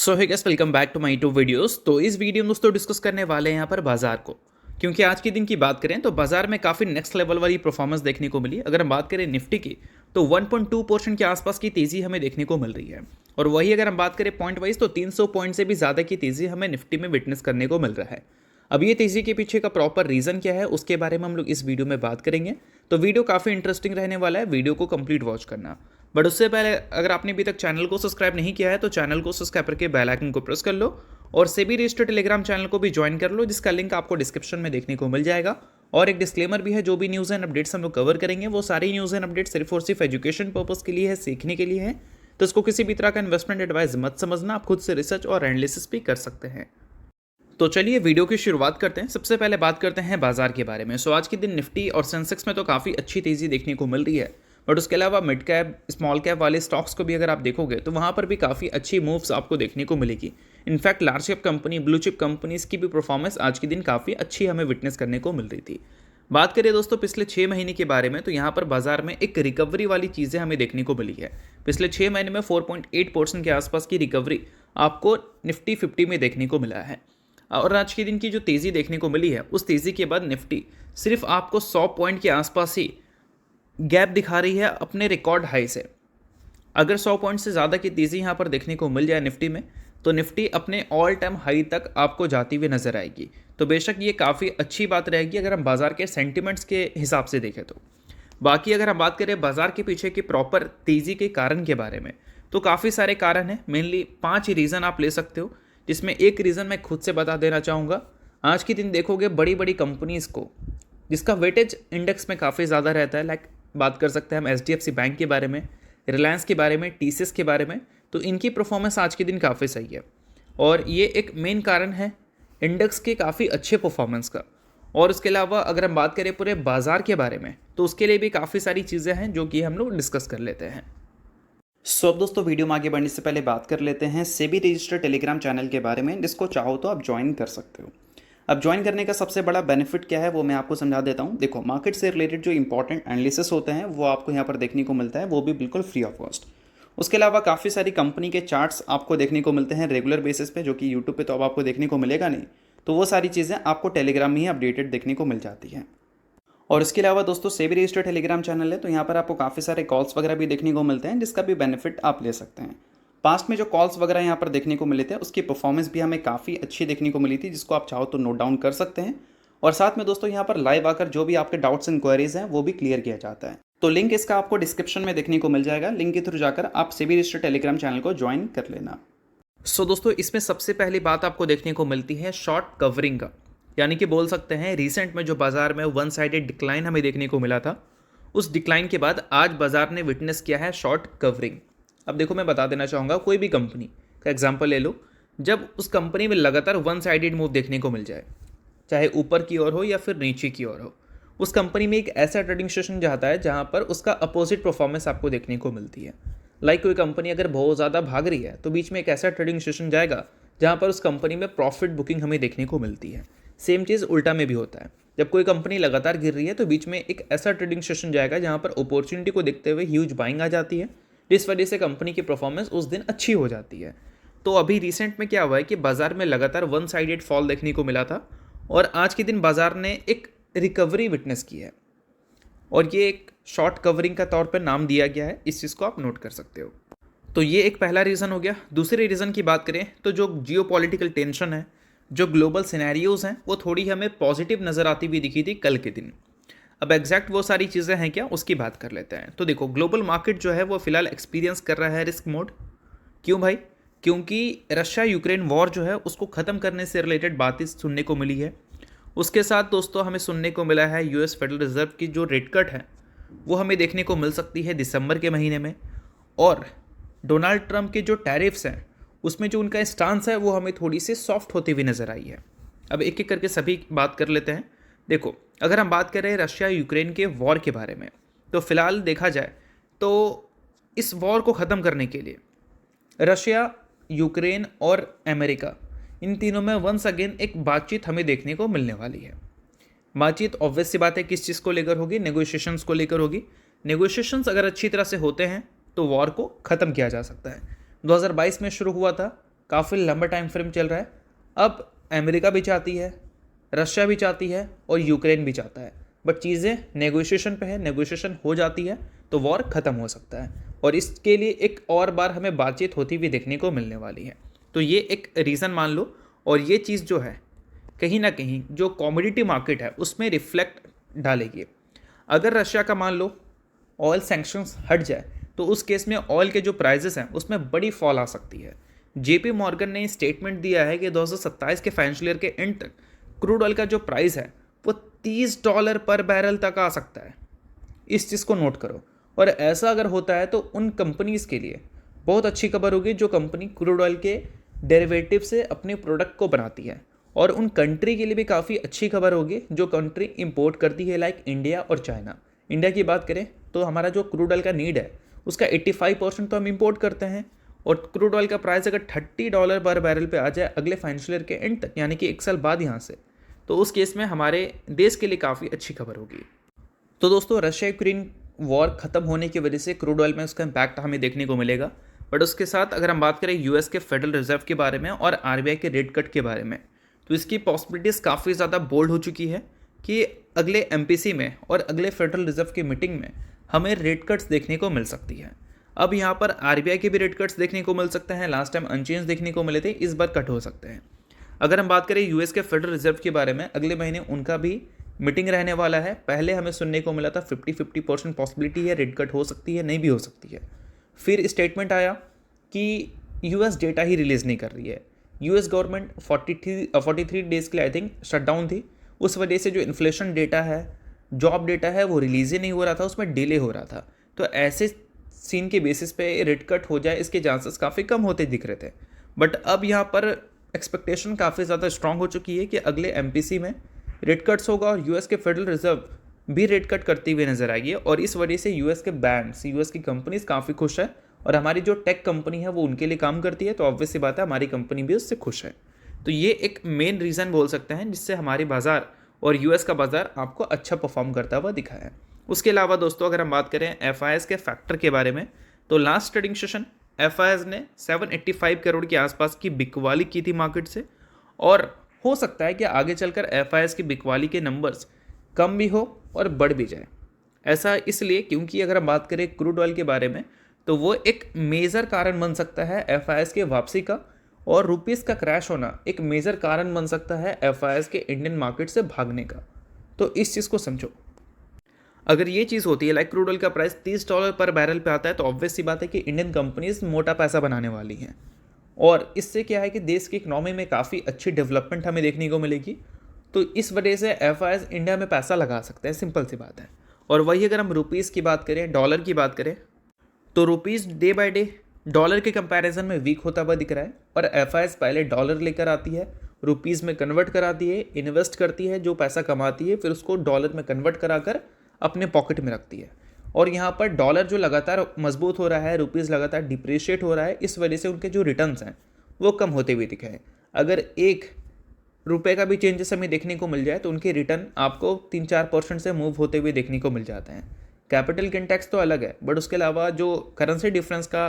So hey guys, welcome back to my to videos. तो इस video में दोस्तों डिस्कस करने वाले हैं यहाँ पर बाजार को, क्योंकि आज के दिन की बात करें तो बाजार में काफ़ी नेक्स्ट लेवल वाली परफॉर्मेंस देखने को मिली। अगर हम बात करें निफ्टी की तो 1.2% के आसपास की तेज़ी हमें देखने को मिल रही है, और वही अगर हम बात करें पॉइंट वाइज तो 300 पॉइंट से भी ज़्यादा की तेज़ी हमें निफ्टी में विटनेस करने को मिल रहा है। अब ये तेज़ी के पीछे का प्रॉपर रीज़न क्या है उसके बारे में हम लोग इस वीडियो में बात करेंगे। तो वीडियो काफ़ी इंटरेस्टिंग रहने वाला है, वीडियो को कंप्लीट वॉच करना। बट उससे पहले अगर आपने अभी तक चैनल को सब्सक्राइब नहीं किया है तो चैनल को सब्सक्राइब करके बेल आइकन को प्रेस कर लो, और सेबी रजिस्टर्ड टेलीग्राम चैनल को भी ज्वाइन कर लो, जिसका लिंक आपको डिस्क्रिप्शन में देखने को मिल जाएगा। और एक डिस्क्लेमर भी है, जो भी न्यूज़ एंड अपडेट्स हम लोग कवर करेंगे वो सारी न्यूज़ एंड अपडेट्स सिर्फ और सिर्फ एजुकेशन पर्पज़ के लिए है, सीखने के लिए है। तो इसको किसी भी तरह का इन्वेस्टमेंट एडवाइस मत समझना, आप खुद से रिसर्च और एनालिसिस भी कर सकते हैं। तो चलिए वीडियो की शुरुआत करते हैं। सबसे पहले बात करते हैं बाजार के बारे में। सो आज के दिन निफ्टी और सेंसेक्स में तो काफ़ी अच्छी तेज़ी देखने को मिल रही है, बट उसके अलावा मिड कैप स्मॉल कैप वाले स्टॉक्स को भी अगर आप देखोगे तो वहाँ पर भी काफ़ी अच्छी मूव्स आपको देखने को मिलेगी। In fact large cap company, blue chip companies की भी परफॉर्मेंस आज के दिन काफ़ी अच्छी हमें विटनेस करने को मिल रही थी। बात करें दोस्तों पिछले 6 महीने के बारे में, तो यहाँ पर बाजार में एक रिकवरी वाली चीज़ें हमें देखने को मिली है। पिछले 6 महीने में 4.8% के आसपास की रिकवरी आपको निफ्टी 50 में देखने को मिला है। और आज के दिन की जो तेज़ी देखने को मिली है, उस तेज़ी के बाद निफ्टी सिर्फ आपको 100 पॉइंट के आसपास ही गैप दिखा रही है अपने रिकॉर्ड हाई से। अगर 100 पॉइंट से ज़्यादा की तेज़ी यहाँ पर देखने को मिल जाए निफ्टी में, तो निफ्टी अपने ऑल टाइम हाई तक आपको जाती हुई नजर आएगी। तो बेशक ये काफ़ी अच्छी बात रहेगी अगर हम बाजार के सेंटिमेंट्स के हिसाब से देखें तो। बाकी अगर हम बात करें बाजार के पीछे की प्रॉपर तेज़ी के कारण के बारे में, तो काफ़ी सारे कारण हैं। मेनली 5 ही रीज़न आप ले सकते हो, जिसमें एक रीज़न मैं खुद से बता देना चाहूँगा। आज के दिन देखोगे बड़ी बड़ी कंपनीज़ को जिसका वेटेज इंडेक्स में काफ़ी ज़्यादा रहता है, लाइक बात कर सकते हैं हम HDFC बैंक के बारे में, रिलायंस के बारे में, TCS के बारे में। तो इनकी परफॉर्मेंस आज के दिन काफ़ी सही है, और ये एक मेन कारण है इंडेक्स के काफ़ी अच्छे परफॉर्मेंस का। और उसके अलावा अगर हम बात करें पूरे बाजार के बारे में, तो उसके लिए भी काफ़ी सारी चीज़ें हैं जो कि हम लोग डिस्कस कर लेते हैं। अब दोस्तों वीडियो में आगे बढ़ने से पहले बात कर लेते हैं सेबी रजिस्टर्ड टेलीग्राम चैनल के बारे में, जिसको चाहो तो आप ज्वाइन कर सकते हो। अब ज्वाइन करने का सबसे बड़ा बेनिफिट क्या है वो मैं आपको समझा देता हूँ। देखो, मार्केट से रिलेटेड जो इंपॉर्टेंट एनालिसिस होते हैं वो आपको यहाँ पर देखने को मिलता है, वो भी बिल्कुल फ्री ऑफ कॉस्ट। उसके अलावा काफ़ी सारी कंपनी के चार्ट्स आपको देखने को मिलते हैं रेगुलर बेसिस पे, जो कि यूट्यूब पे तो अब आपको देखने को मिलेगा नहीं। तो वो सारी चीज़ें आपको टेलीग्राम में ही अपडेटेड देखने को मिल जाती हैं। और इसके अलावा दोस्तों सेबी रजिस्टर्ड टेलीग्राम चैनल है, तो यहाँ पर आपको काफ़ी सारे कॉल्स वगैरह भी देखने को मिलते हैं, जिसका भी बेनिफिट आप ले सकते हैं। पास्ट में जो कॉल्स वगैरह यहाँ पर देखने को मिले थे उसकी परफॉर्मेंस भी हमें काफ़ी अच्छी देखने को मिली थी, जिसको आप चाहो तो नोट डाउन कर सकते हैं। और साथ में दोस्तों यहाँ पर लाइव आकर जो भी आपके डाउट्स इंक्वायरीज हैं वो भी क्लियर किया जाता है। तो लिंक इसका आपको डिस्क्रिप्शन में देखने को मिल जाएगा, लिंक के थ्रू जाकर आप सेबी रजिस्टर्ड टेलीग्राम चैनल को ज्वाइन कर लेना। दोस्तों इसमें सबसे पहली बात आपको देखने को मिलती है शॉर्ट कवरिंग का, यानी कि बोल सकते हैं रिसेंट में जो बाजार में वन साइडेड डिक्लाइन हमें देखने को मिला था, उस डिक्लाइन के बाद आज बाजार ने विटनेस किया है शॉर्ट कवरिंग। अब देखो, मैं बता देना चाहूँगा, कोई भी कंपनी का एग्जांपल ले लो, जब उस कंपनी में लगातार वन साइडेड मूव देखने को मिल जाए, चाहे ऊपर की ओर हो या फिर नीचे की ओर हो, उस कंपनी में एक ऐसा ट्रेडिंग सेशन जाता है जहाँ पर उसका अपोजिट परफॉर्मेंस आपको देखने को मिलती है। लाइक कोई कंपनी अगर बहुत ज़्यादा भाग रही है तो बीच में एक ऐसा ट्रेडिंग सेशन जाएगा जहाँ पर उस कंपनी में प्रॉफिट बुकिंग हमें देखने को मिलती है। सेम चीज़ उल्टा में भी होता है, जब कोई कंपनी लगातार गिर रही है तो बीच में एक ऐसा ट्रेडिंग सेशन जाएगा जहाँ पर अपॉर्चुनिटी को देखते हुए ह्यूज बाइंग आ जाती है, जिस वजह से कंपनी की परफॉर्मेंस उस दिन अच्छी हो जाती है। तो अभी रिसेंट में क्या हुआ है कि बाजार में लगातार वन साइडेड फॉल देखने को मिला था, और आज के दिन बाजार ने एक रिकवरी विटनेस की है, और ये एक शॉर्ट कवरिंग का तौर पर नाम दिया गया है। इस चीज़ को आप नोट कर सकते हो। तो ये एक पहला रीज़न हो गया। दूसरे रीज़न की बात करें तो जो जियोपॉलिटिकल टेंशन है, जो ग्लोबल सिनेरियोज़ हैं, वो थोड़ी हमें पॉजिटिव नज़र आती हुई दिखी थी कल के दिन। अब एग्जैक्ट वो सारी चीज़ें हैं क्या, उसकी बात कर लेते हैं। तो देखो, ग्लोबल मार्केट जो है वो फिलहाल एक्सपीरियंस कर रहा है रिस्क मोड। क्यों भाई? क्योंकि रशिया यूक्रेन वॉर जो है उसको ख़त्म करने से रिलेटेड बातें सुनने को मिली है। उसके साथ दोस्तों हमें सुनने को मिला है US फेडरल रिजर्व की जो रेट कट है वो हमें देखने को मिल सकती है दिसंबर के महीने में। और डोनाल्ड ट्रंप के जो टैरिफ्स हैं उसमें जो उनका स्टांस है वो हमें थोड़ी सी सॉफ्ट होती हुई नज़र आई है। अब एक एक करके सभी बात कर लेते हैं। देखो, अगर हम बात करें रशिया यूक्रेन के वॉर के बारे में, तो फिलहाल देखा जाए तो इस वॉर को ख़त्म करने के लिए रशिया, यूक्रेन और अमेरिका, इन तीनों में वंस अगेन एक बातचीत हमें देखने को मिलने वाली है। बातचीत ऑब्वियस सी बात है किस चीज़ को लेकर होगी, नेगोशिएशंस को लेकर होगी। नेगोशिएशंस अगर अच्छी तरह से होते हैं तो वॉर को ख़त्म किया जा सकता है। 2022 में शुरू हुआ था, काफ़ी लंबा टाइम फ्रेम चल रहा है। अब अमेरिका भी चाहती है, रशिया भी चाहती है और यूक्रेन भी चाहता है, बट चीज़ें नेगोशिएशन पे है, नेगोशिएशन हो जाती है तो वॉर ख़त्म हो सकता है और इसके लिए एक और बार हमें बातचीत होती हुई देखने को मिलने वाली है। तो ये एक रीज़न मान लो और ये चीज़ जो है कहीं ना कहीं जो कमोडिटी मार्केट है उसमें रिफ्लेक्ट डालेगी। अगर रशिया का मान लो ऑयल सैंक्शंस हट जाए तो उस केस में ऑयल के जो प्राइजेस हैं उसमें बड़ी फॉल आ सकती है। जेपी मॉर्गन ने स्टेटमेंट दिया है कि 2027 के फाइनेंशियल ईयर के एंड तक क्रूड ऑयल का जो प्राइस है वो $30 पर बैरल तक आ सकता है। इस चीज़ को नोट करो। और ऐसा अगर होता है तो उन कंपनीज़ के लिए बहुत अच्छी खबर होगी जो कंपनी क्रूड ऑयल के डेरिवेटिव से अपने प्रोडक्ट को बनाती है, और उन कंट्री के लिए भी काफ़ी अच्छी खबर होगी जो कंट्री इंपोर्ट करती है, लाइक इंडिया और चाइना। इंडिया की बात करें तो हमारा जो क्रूड ऑयल का नीड है उसका 85% तो हम इंपोर्ट करते हैं, और क्रूड ऑयल का प्राइस अगर $30 पर बैरल पे आ जाए अगले फाइनेंशियल ईयर के एंड तक, यानी कि 1 साल बाद यहाँ से, तो उस केस में हमारे देश के लिए काफ़ी अच्छी खबर होगी। तो दोस्तों, रशिया यूक्रेन वॉर ख़त्म होने की वजह से क्रूड ऑयल में उसका इम्पैक्ट हमें देखने को मिलेगा, बट उसके साथ अगर हम बात करें यूएस के फेडरल रिजर्व के बारे में और आरबीआई के रेट कट के बारे में, तो इसकी पॉसिबिलिटीज़ काफ़ी ज़्यादा बोल्ड हो चुकी है कि अगले एमपीसी में और अगले फेडरल रिजर्व की मीटिंग में हमें रेट कट्स देखने को मिल सकती है। अब यहाँ पर आरबीआई के भी रेट कट्स देखने को मिल सकते हैं। लास्ट टाइम अनचेंज देखने को मिले थे, इस बार कट हो सकते हैं। अगर हम बात करें यूएस के फेडरल रिजर्व के बारे में, अगले महीने उनका भी मीटिंग रहने वाला है। पहले हमें सुनने को मिला था 50-50% पॉसिबिलिटी है, रेट कट हो सकती है, नहीं भी हो सकती है। फिर स्टेटमेंट आया कि यूएस डेटा ही रिलीज़ नहीं कर रही है। यूएस गवर्नमेंट 43 डेज़ के लिए आई थिंक शटडाउन थी, उस वजह से जो इन्फ्लेशन डेटा है, जॉब डेटा है, वो रिलीज़ ही नहीं हो रहा था, उसमें डिले हो रहा था। तो ऐसे सीन के बेसिस पे रेट कट हो जाए इसके चांसेस काफ़ी कम होते दिख रहे थे। बट अब यहाँ पर एक्सपेक्टेशन काफ़ी ज़्यादा स्ट्रांग हो चुकी है कि अगले एमपीसी में रेट कट्स होगा और यूएस के फेडरल रिजर्व भी रेट कट करती हुई नजर आएगी, और इस वजह से यूएस के बैंक्स, यूएस की कंपनीज काफ़ी खुश है, और हमारी जो टेक कंपनी है वो उनके लिए काम करती है, तो ऑब्वियस सी बात है हमारी कंपनी भी उससे खुश है। तो ये एक मेन रीज़न बोल सकते हैं जिससे हमारी बाज़ार और यूएस का बाज़ार आपको अच्छा परफॉर्म करता हुआ दिखा है। उसके अलावा दोस्तों, अगर हम बात करें एफआईएस के फैक्टर के बारे में, तो लास्ट ट्रेडिंग सेशन एफआईएस ने 785 करोड़ के आसपास की बिकवाली की थी मार्केट से, और हो सकता है कि आगे चलकर एफआईएस की बिकवाली के नंबर्स कम भी हो और बढ़ भी जाए। ऐसा इसलिए क्योंकि अगर हम बात करें क्रूड ऑयल के बारे में, तो वो एक मेजर कारण बन सकता है एफआईएस के वापसी का, और रुपीस का क्रैश होना एक मेजर कारण बन सकता है एफआईएस के इंडियन मार्केट से भागने का। तो इस चीज़ को समझो। अगर ये चीज़ होती है, लाइक क्रूड ऑयल का प्राइस $30 पर बैरल पे आता है, तो ऑब्वियस सी बात है कि इंडियन कंपनीज मोटा पैसा बनाने वाली हैं, और इससे क्या है कि देश की इकनॉमी में काफ़ी अच्छी डेवलपमेंट हमें देखने को मिलेगी। तो इस वजह से एफआईएस इंडिया में पैसा लगा सकते हैं, सिंपल सी बात है। और वही अगर हम रुपीज़ की बात करें, डॉलर की बात करें, तो rupees day by day dollar के कंपैरिजन में वीक होता हुआ दिख रहा है, और एफआईएस पहले डॉलर लेकर आती है, रुपीज़ में कन्वर्ट कराती है, इन्वेस्ट करती है, जो पैसा कमाती है फिर उसको डॉलर में कन्वर्ट कराकर अपने पॉकेट में रखती है। और यहाँ पर डॉलर जो लगातार मजबूत हो रहा है, रुपीज़ लगातार डिप्रिशिएट हो रहा है, इस वजह से उनके जो रिटर्न्स हैं वो कम होते हुए दिखे हैं। अगर ₹1 का भी चेंजेस हमें देखने को मिल जाए तो उनके रिटर्न आपको 3-4% से मूव होते हुए देखने को मिल जाते हैं। कैपिटल गेन टैक्स तो अलग है, बट उसके अलावा जो करेंसी डिफरेंस का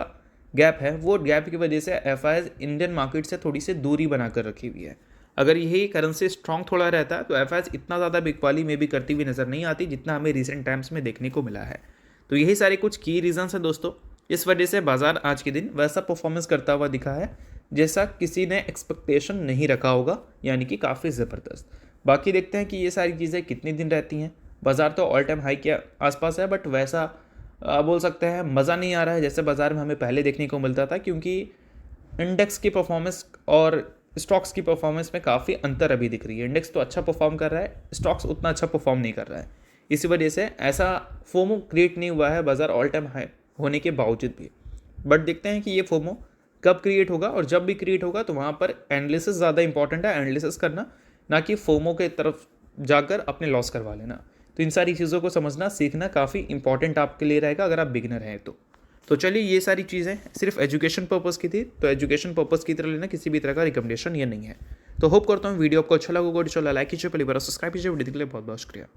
गैप है, वो गैप की वजह से एफआईएस इंडियन मार्केट से थोड़ी सी दूरी बनाकर रखी हुई है। अगर यही करेंसी स्ट्रॉन्ग थोड़ा रहता है तो एफआईएस इतना ज़्यादा बिकवाली में भी करती हुई नज़र नहीं आती जितना हमें रिसेंट टाइम्स में देखने को मिला है। तो यही सारे कुछ की रीजंस हैं दोस्तों, इस वजह से बाजार आज के दिन वैसा परफॉर्मेंस करता हुआ दिखा है जैसा किसी ने एक्सपेक्टेशन नहीं रखा होगा, यानी कि काफ़ी ज़बरदस्त। बाकी देखते हैं कि ये सारी चीज़ें कितनी दिन रहती हैं। बाज़ार तो ऑल टाइम हाई के आसपास है, बट वैसा बोल सकते हैं मज़ा नहीं आ रहा है जैसे बाज़ार में हमें पहले देखने को मिलता था, क्योंकि इंडेक्स की परफॉर्मेंस और स्टॉक्स की परफॉर्मेंस में काफ़ी अंतर अभी दिख रही है। इंडेक्स तो अच्छा परफॉर्म कर रहा है, स्टॉक्स उतना अच्छा परफॉर्म नहीं कर रहा है। इसी वजह से ऐसा फोमो क्रिएट नहीं हुआ है बाज़ार ऑल टाइम हाई होने के बावजूद भी। बट देखते हैं कि ये फोमो कब क्रिएट होगा, और जब भी क्रिएट होगा तो वहाँ पर एनालिसिस ज़्यादा इंपॉर्टेंट है, एनालिसिस करना, ना कि फोमो के तरफ जाकर अपने लॉस करवा लेना। तो इन सारी चीज़ों को समझना सीखना काफ़ी इंपॉर्टेंट आपके लिए रहेगा अगर आप बिगिनर हैं तो चलिए, ये सारी चीज़ें सिर्फ एजुकेशन पर्पज़ की थी, तो एजुकेशन पर्पज़ की तरह लेना, किसी भी तरह का रिकमेंडेशन ये नहीं है। तो होप करता हूँ वीडियो आपको अच्छा लगा होगा। लाइक कीजिए, पहली बार सब्सक्राइब कीजिए। वीडियो के लिए बहुत बहुत शुक्रिया।